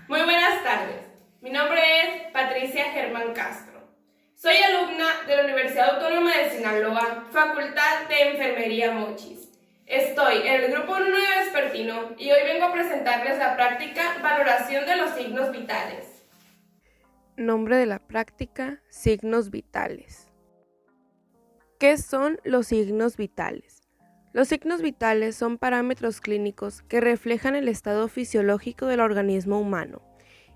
Muy buenas tardes. Mi nombre es Patricia Germán Castro. Soy alumna de la Universidad Autónoma de Sinaloa, Facultad de Enfermería Mochis. Estoy en el grupo 1 de vespertino y hoy vengo a presentarles la práctica Valoración de los signos vitales. Nombre de la práctica: signos vitales. ¿Qué son los signos vitales? Los signos vitales son parámetros clínicos que reflejan el estado fisiológico del organismo humano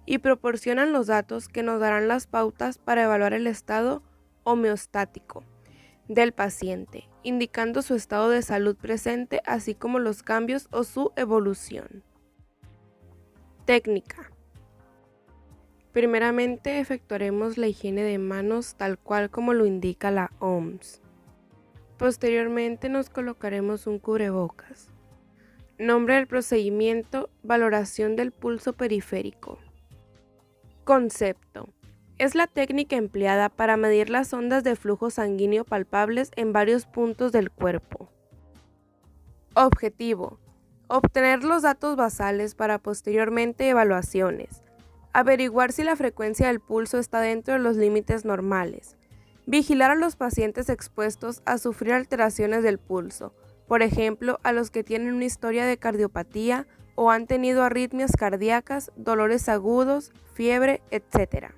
y proporcionan los datos que nos darán las pautas para evaluar el estado homeostático del paciente, indicando su estado de salud presente, así como los cambios o su evolución. Técnica. Primeramente efectuaremos la higiene de manos tal cual como lo indica la OMS. Posteriormente nos colocaremos un cubrebocas. Nombre del procedimiento: valoración del pulso periférico. Concepto: es la técnica empleada para medir las ondas de flujo sanguíneo palpables en varios puntos del cuerpo. Objetivo: obtener los datos basales para posteriormente evaluaciones. Averiguar si la frecuencia del pulso está dentro de los límites normales. Vigilar a los pacientes expuestos a sufrir alteraciones del pulso, por ejemplo, a los que tienen una historia de cardiopatía o han tenido arritmias cardíacas, dolores agudos, fiebre, etc.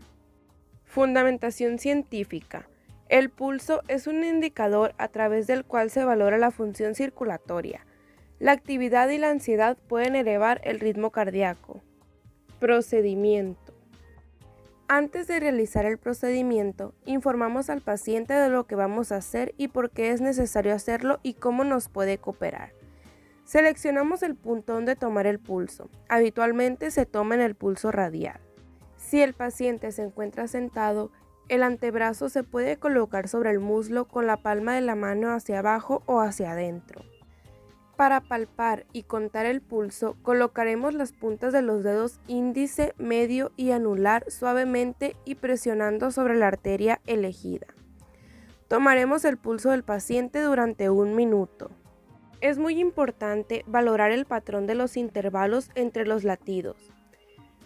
Fundamentación científica. El pulso es un indicador a través del cual se valora la función circulatoria. La actividad y la ansiedad pueden elevar el ritmo cardíaco. Procedimiento. Antes de realizar el procedimiento, informamos al paciente de lo que vamos a hacer y por qué es necesario hacerlo y cómo nos puede cooperar. Seleccionamos el punto donde tomar el pulso. Habitualmente se toma en el pulso radial. Si el paciente se encuentra sentado, el antebrazo se puede colocar sobre el muslo con la palma de la mano hacia abajo o hacia adentro. Para palpar y contar el pulso, colocaremos las puntas de los dedos índice, medio y anular suavemente y presionando sobre la arteria elegida. Tomaremos el pulso del paciente durante 1 minuto. Es muy importante valorar el patrón de los intervalos entre los latidos.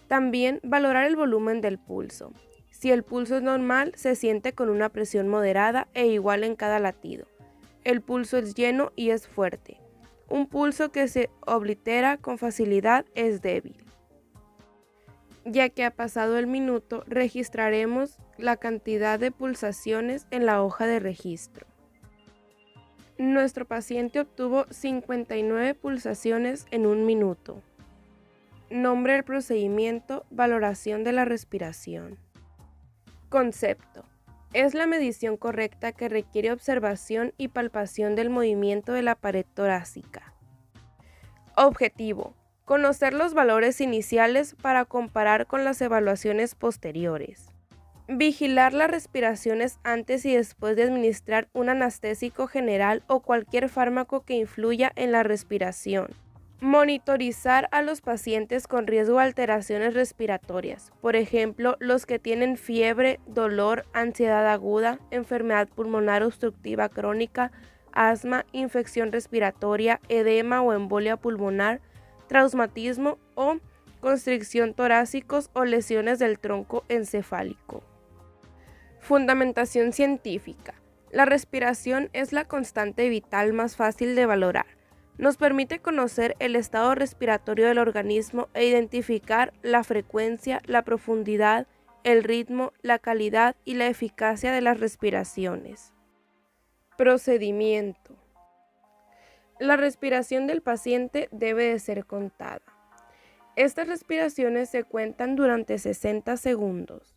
También valorar el volumen del pulso. Si el pulso es normal, se siente con una presión moderada e igual en cada latido. El pulso es lleno y es fuerte. Un pulso que se oblitera con facilidad es débil. Ya que ha pasado el minuto, registraremos la cantidad de pulsaciones en la hoja de registro. Nuestro paciente obtuvo 59 pulsaciones en 1 minuto. Nombre del procedimiento: valoración de la respiración. Concepto: es la medición correcta que requiere observación y palpación del movimiento de la pared torácica. Objetivo: conocer los valores iniciales para comparar con las evaluaciones posteriores. Vigilar las respiraciones antes y después de administrar un anestésico general o cualquier fármaco que influya en la respiración. Monitorizar a los pacientes con riesgo de alteraciones respiratorias, por ejemplo, los que tienen fiebre, dolor, ansiedad aguda, enfermedad pulmonar obstructiva crónica, asma, infección respiratoria, edema o embolia pulmonar, traumatismo o constricción torácicos o lesiones del tronco encefálico. Fundamentación científica. La respiración es la constante vital más fácil de valorar. Nos permite conocer el estado respiratorio del organismo e identificar la frecuencia, la profundidad, el ritmo, la calidad y la eficacia de las respiraciones. Procedimiento. La respiración del paciente debe de ser contada. Estas respiraciones se cuentan durante 60 segundos.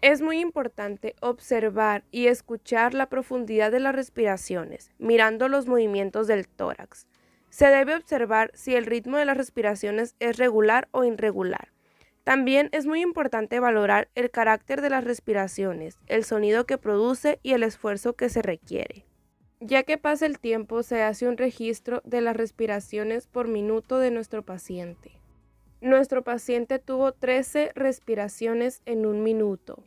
Es muy importante observar y escuchar la profundidad de las respiraciones, mirando los movimientos del tórax. Se debe observar si el ritmo de las respiraciones es regular o irregular. También es muy importante valorar el carácter de las respiraciones, el sonido que produce y el esfuerzo que se requiere. Ya que pasa el tiempo, se hace un registro de las respiraciones por minuto de nuestro paciente. Nuestro paciente tuvo 13 respiraciones en 1 minuto.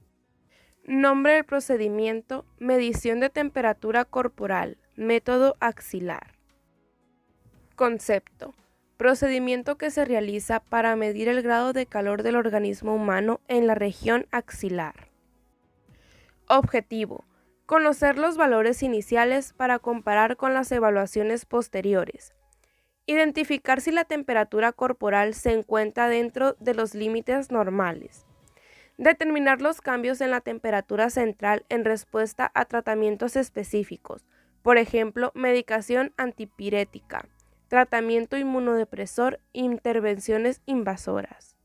Nombre del procedimiento: medición de temperatura corporal, método axilar. Concepto: procedimiento que se realiza para medir el grado de calor del organismo humano en la región axilar. Objetivo: conocer los valores iniciales para comparar con las evaluaciones posteriores. Identificar si la temperatura corporal se encuentra dentro de los límites normales. Determinar los cambios en la temperatura central en respuesta a tratamientos específicos, por ejemplo, medicación antipirética, tratamiento inmunodepresor, intervenciones invasoras.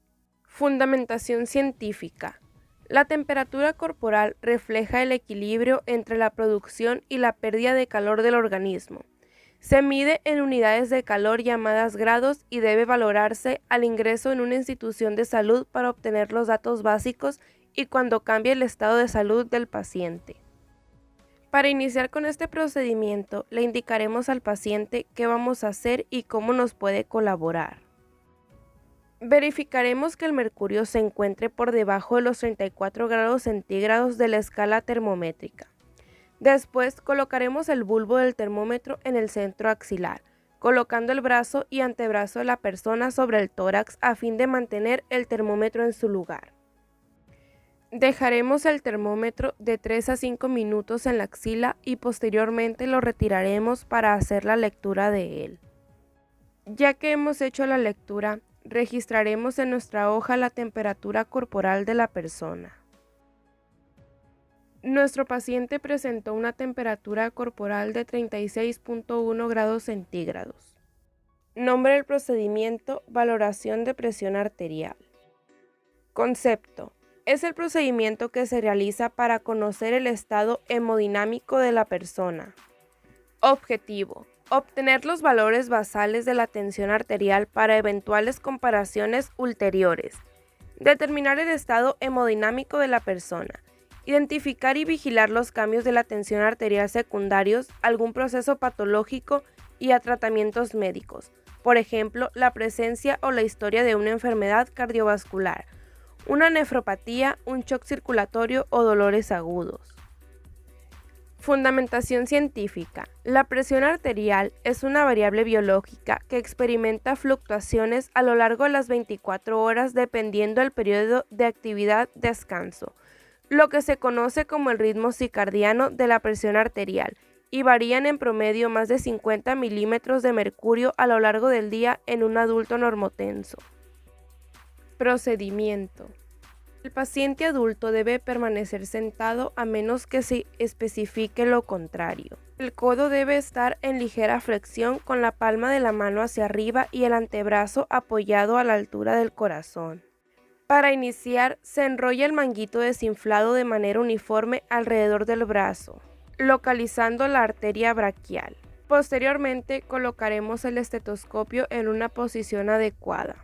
Fundamentación científica. La temperatura corporal refleja el equilibrio entre la producción y la pérdida de calor del organismo. Se mide en unidades de calor llamadas grados y debe valorarse al ingreso en una institución de salud para obtener los datos básicos y cuando cambie el estado de salud del paciente. Para iniciar con este procedimiento, le indicaremos al paciente qué vamos a hacer y cómo nos puede colaborar. Verificaremos que el mercurio se encuentre por debajo de los 34 grados centígrados de la escala termométrica. Después colocaremos el bulbo del termómetro en el centro axilar, colocando el brazo y antebrazo de la persona sobre el tórax a fin de mantener el termómetro en su lugar. Dejaremos el termómetro de 3 a 5 minutos en la axila y posteriormente lo retiraremos para hacer la lectura de él. Ya que hemos hecho la lectura, registraremos en nuestra hoja la temperatura corporal de la persona. Nuestro paciente presentó una temperatura corporal de 36.1 grados centígrados. Nombre del procedimiento: valoración de presión arterial. Concepto: es el procedimiento que se realiza para conocer el estado hemodinámico de la persona. Objetivo: obtener los valores basales de la tensión arterial para eventuales comparaciones ulteriores. Determinar el estado hemodinámico de la persona. Identificar y vigilar los cambios de la tensión arterial secundarios a algún proceso patológico y a tratamientos médicos, por ejemplo, la presencia o la historia de una enfermedad cardiovascular, una nefropatía, un shock circulatorio o dolores agudos. Fundamentación científica. La presión arterial es una variable biológica que experimenta fluctuaciones a lo largo de las 24 horas dependiendo del periodo de actividad-descanso, lo que se conoce como el ritmo circadiano de la presión arterial, y varían en promedio más de 50 milímetros de mercurio a lo largo del día en un adulto normotenso. Procedimiento. El paciente adulto debe permanecer sentado a menos que se especifique lo contrario. El codo debe estar en ligera flexión con la palma de la mano hacia arriba y el antebrazo apoyado a la altura del corazón. Para iniciar, se enrolla el manguito desinflado de manera uniforme alrededor del brazo, localizando la arteria braquial. Posteriormente, colocaremos el estetoscopio en una posición adecuada,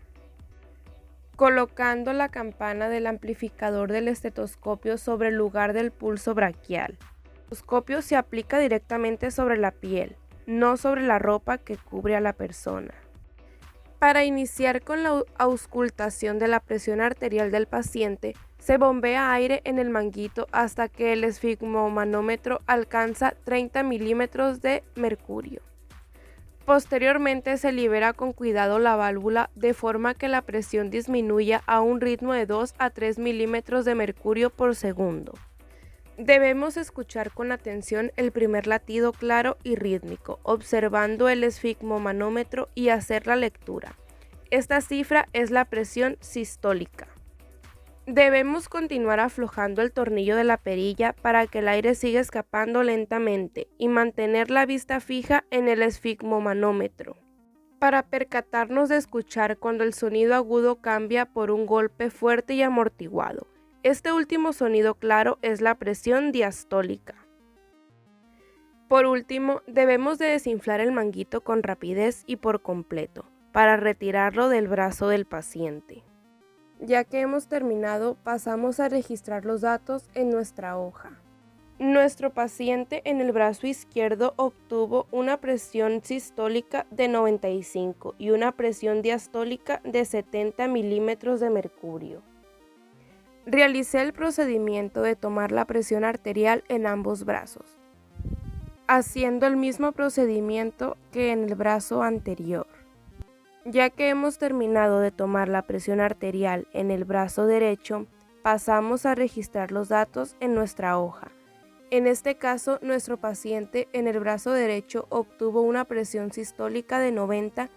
colocando la campana del amplificador del estetoscopio sobre el lugar del pulso braquial. El estetoscopio se aplica directamente sobre la piel, no sobre la ropa que cubre a la persona. Para iniciar con la auscultación de la presión arterial del paciente, se bombea aire en el manguito hasta que el esfigmomanómetro alcanza 30 milímetros de mercurio. Posteriormente se libera con cuidado la válvula de forma que la presión disminuya a un ritmo de 2 a 3 milímetros de mercurio por segundo. Debemos escuchar con atención el primer latido claro y rítmico, observando el esfigmomanómetro y hacer la lectura. Esta cifra es la presión sistólica. Debemos continuar aflojando el tornillo de la perilla para que el aire siga escapando lentamente y mantener la vista fija en el esfigmomanómetro, para percatarnos de escuchar cuando el sonido agudo cambia por un golpe fuerte y amortiguado. Este último sonido claro es la presión diastólica. Por último, debemos de desinflar el manguito con rapidez y por completo, para retirarlo del brazo del paciente. Ya que hemos terminado, pasamos a registrar los datos en nuestra hoja. Nuestro paciente en el brazo izquierdo obtuvo una presión sistólica de 95 y una presión diastólica de 70 milímetros de mercurio. Realicé el procedimiento de tomar la presión arterial en ambos brazos, haciendo el mismo procedimiento que en el brazo anterior. Ya que hemos terminado de tomar la presión arterial en el brazo derecho, pasamos a registrar los datos en nuestra hoja. En este caso, nuestro paciente en el brazo derecho obtuvo una presión sistólica de 90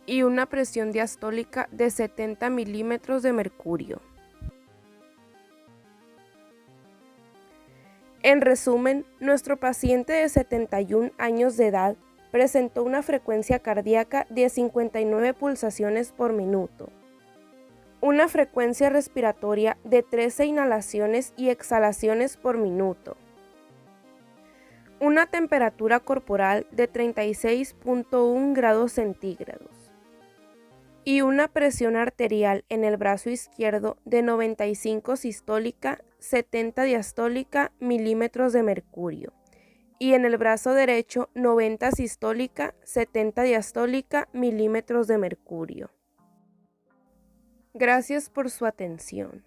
y una presión diastólica de 70 milímetros de mercurio. En resumen, nuestro paciente de 71 años de edad presentó una frecuencia cardíaca de 59 pulsaciones por minuto, una frecuencia respiratoria de 13 inhalaciones y exhalaciones por minuto, una temperatura corporal de 36.1 grados centígrados y una presión arterial en el brazo izquierdo de 95 sistólica, 70 diastólica milímetros de mercurio, y en el brazo derecho 90 sistólica, 70 diastólica milímetros de mercurio. Gracias por su atención.